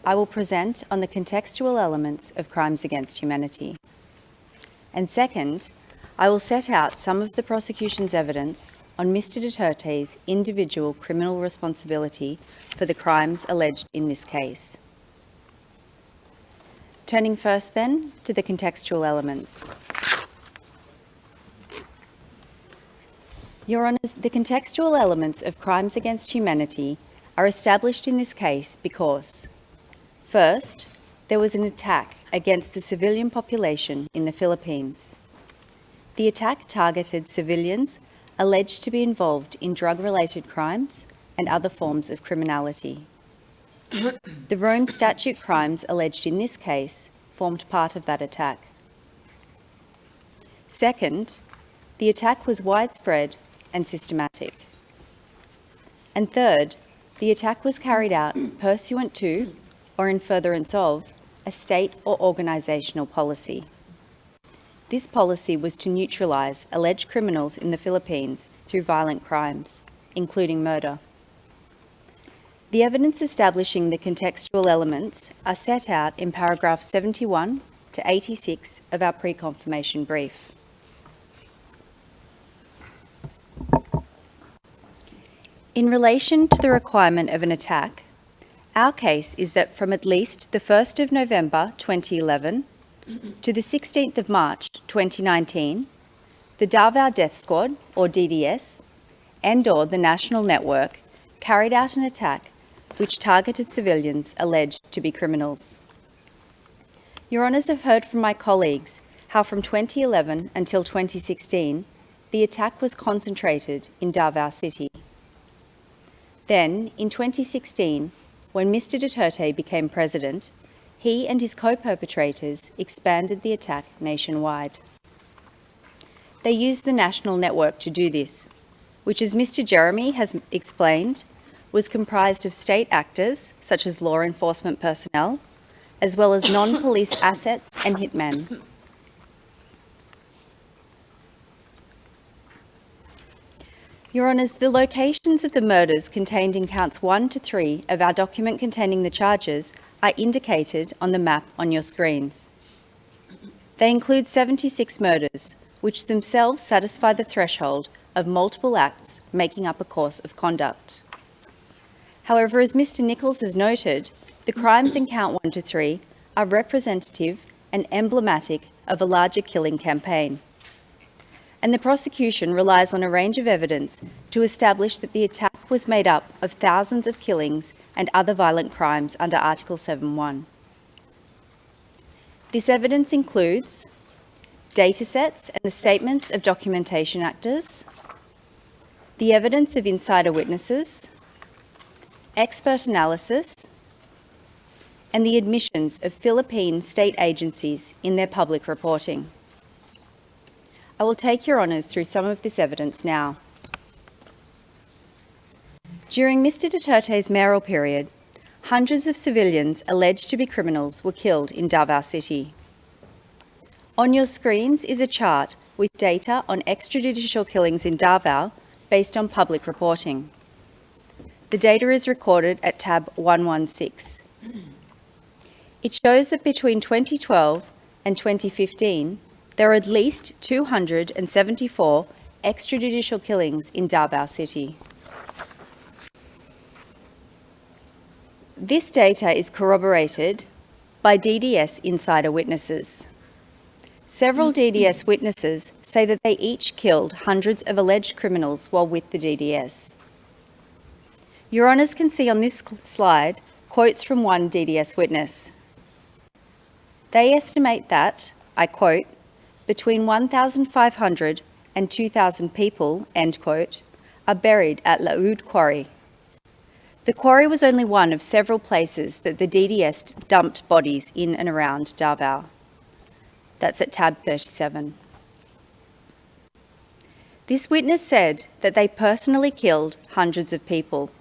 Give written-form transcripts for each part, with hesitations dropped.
I will present on the contextual elements of crimes against humanity. And second, I will set out some of the prosecution's evidence on Mr. Duterte's individual criminal responsibility for the crimes alleged in this case. Turning first then to the contextual elements. Your Honours, the contextual elements of crimes against humanity are established in this case because, first, there was an attack against the civilian population in the Philippines. The attack targeted civilians alleged to be involved in drug-related crimes and other forms of criminality. The Rome Statute crimes alleged in this case formed part of that attack. Second, the attack was widespread and systematic. And third, the attack was carried out pursuant to, or in furtherance of, a state or organisational policy. This policy was to neutralise alleged criminals in the Philippines through violent crimes, including murder. The evidence establishing the contextual elements are set out in paragraphs 71 to 86 of our pre-confirmation brief. In relation to the requirement of an attack, our case is that from at least the 1st of November 2011 to the 16th of March 2019, the Davao Death Squad, or DDS, and/or the National Network carried out an attack which targeted civilians alleged to be criminals. Your Honours have heard from my colleagues how from 2011 until 2016, the attack was concentrated in Davao City. Then, in 2016, when Mr. Duterte became president, he and his co-perpetrators expanded the attack nationwide. They used the national network to do this, which, as Mr. Jeremy has explained, was comprised of state actors, such as law enforcement personnel, as well as non-police assets and hitmen. Your Honours, the locations of the murders contained in counts 1 to 3 of our document containing the charges are indicated on the map on your screens. They include 76 murders, which themselves satisfy the threshold of multiple acts making up a course of conduct. However, as Mr. Nichols has noted, the crimes in count 1 to 3 are representative and emblematic of a larger killing campaign. And the prosecution relies on a range of evidence to establish that the attack was made up of thousands of killings and other violent crimes under Article 7.1. This evidence includes datasets and the statements of documentation actors, the evidence of insider witnesses, expert analysis, and the admissions of Philippine state agencies in their public reporting. I will take your honours through some of this evidence now. During Mr. Duterte's mayoral period, hundreds of civilians alleged to be criminals were killed in Davao City. On your screens is a chart with data on extrajudicial killings in Davao based on public reporting. The data is recorded at tab 116. It shows that between 2012 and 2015, there are at least 274 extrajudicial killings in Davao City. This data is corroborated by DDS insider witnesses. Several DDS witnesses say that they each killed hundreds of alleged criminals while with the DDS. Your Honours can see on this slide quotes from one DDS witness. They estimate that, I quote, between 1,500 and 2,000 people, end quote, are buried at Laud Quarry. The quarry was only one of several places that the DDS dumped bodies in and around Davao. That's at tab 37. This witness said that they personally killed hundreds of people.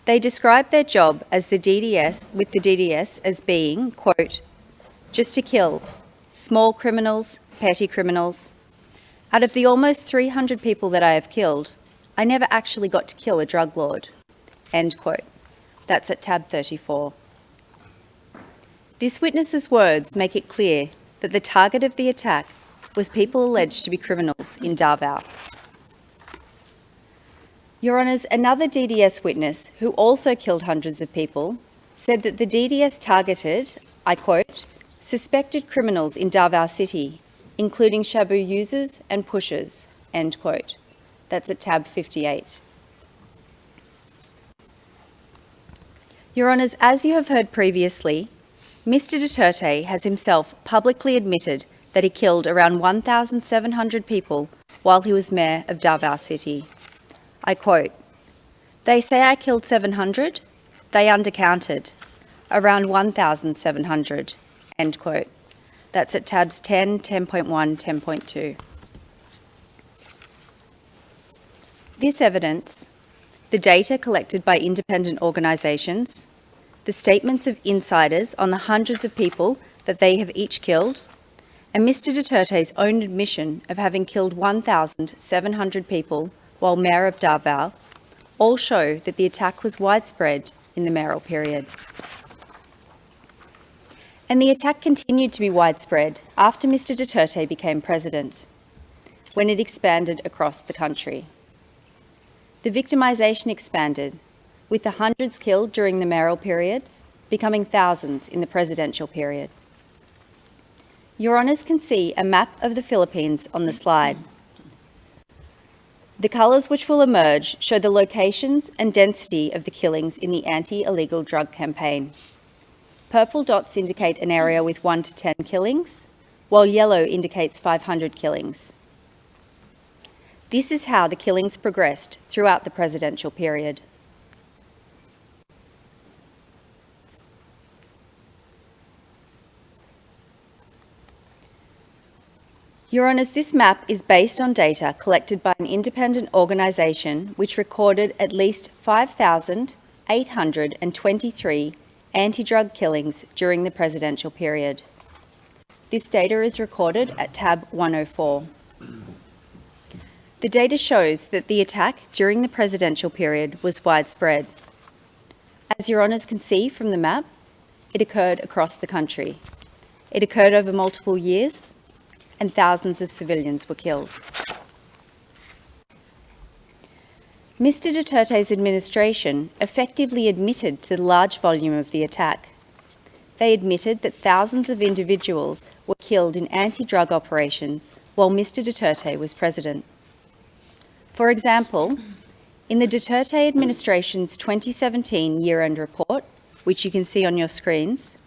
They described their job as with the DDS as being, quote, just to kill small criminals, petty criminals. Out of the almost 300 people that I have killed, I never actually got to kill a drug lord, end quote. That's at tab 34. This witness's words make it clear that the target of the attack was people alleged to be criminals in Davao. Your Honours, another DDS witness, who also killed hundreds of people, said that the DDS targeted, I quote, suspected criminals in Davao City, including shabu users and pushers, end quote. That's at tab 58. Your Honours, as you have heard previously, Mr Duterte has himself publicly admitted that he killed around 1,700 people while he was mayor of Davao City. I quote, "They say I killed 700, they undercounted. Around 1,700, end quote." That's at tabs 10, 10.1, 10.2. This evidence, the data collected by independent organisations, the statements of insiders on the hundreds of people that they have each killed, and Mr Duterte's own admission of having killed 1,700 people while mayor of Davao, all show that the attack was widespread in the mayoral period. And the attack continued to be widespread after Mr Duterte became president, when it expanded across the country. The victimisation expanded, with the hundreds killed during the mayoral period becoming thousands in the presidential period. Your Honours can see a map of the Philippines on the slide. The colours which will emerge show the locations and density of the killings in the anti-illegal drug campaign. Purple dots indicate an area with 1 to 10 killings, while yellow indicates 500 killings. This is how the killings progressed throughout the presidential period. Your Honours, this map is based on data collected by an independent organisation which recorded at least 5,823 anti-drug killings during the presidential period. This data is recorded at tab 104. The data shows that the attack during the presidential period was widespread. As Your Honours can see from the map, it occurred across the country. It occurred over multiple years, and thousands of civilians were killed. Mr Duterte's administration effectively admitted to the large volume of the attack. They admitted that thousands of individuals were killed in anti-drug operations while Mr Duterte was president. For example, in the Duterte administration's 2017 year-end report, which you can see on your screens,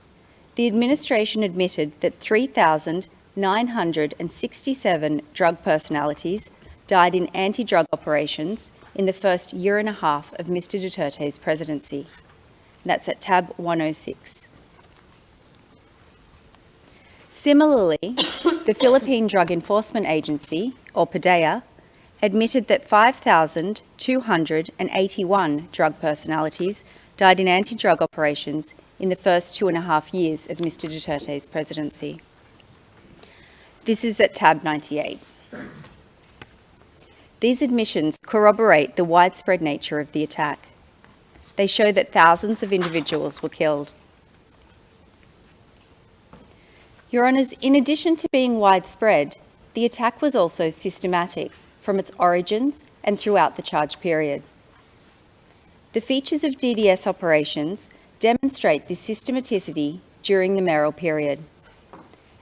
the administration admitted that 3,967 drug personalities died in anti-drug operations in the first year and a half of Mr Duterte's presidency. That's at tab 106. Similarly, the Philippine Drug Enforcement Agency, or PDEA, admitted that 5,281 drug personalities died in anti-drug operations in the first 2.5 years of Mr Duterte's presidency. This is at tab 98. These admissions corroborate the widespread nature of the attack. They show that thousands of individuals were killed. Your Honours, in addition to being widespread, the attack was also systematic from its origins and throughout the charge period. The features of DDS operations demonstrate this systematicity during the mayoral period,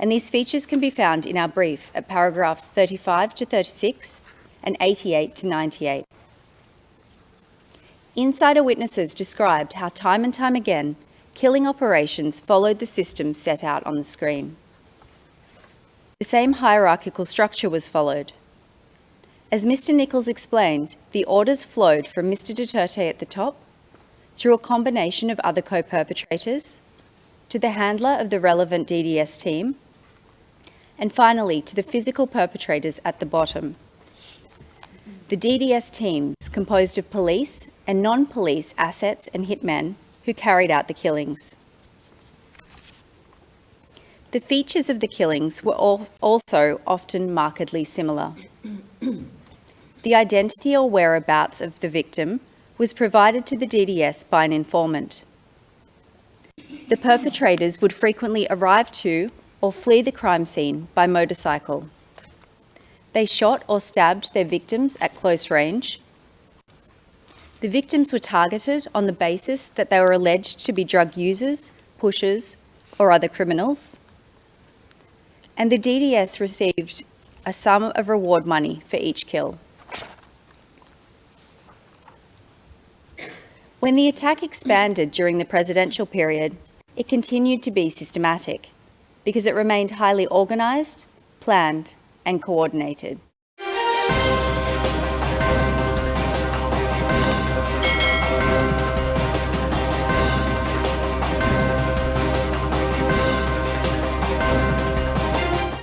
and these features can be found in our brief at paragraphs 35 to 36 and 88 to 98. Insider witnesses described how time and time again killing operations followed the system set out on the screen. The same hierarchical structure was followed. As Mr Nichols explained, the orders flowed from Mr Duterte at the top, through a combination of other co-perpetrators, to the handler of the relevant DDS team, and finally to the physical perpetrators at the bottom. The DDS teams composed of police and non-police assets and hitmen who carried out the killings. The features of the killings were also often markedly similar. The identity or whereabouts of the victim was provided to the DDS by an informant. The perpetrators would frequently arrive to or flee the crime scene by motorcycle. They shot or stabbed their victims at close range. The victims were targeted on the basis that they were alleged to be drug users, pushers, or other criminals. And the DDS received a sum of reward money for each kill. When the attack expanded during the presidential period, it continued to be systematic because it remained highly organised, planned, and coordinated.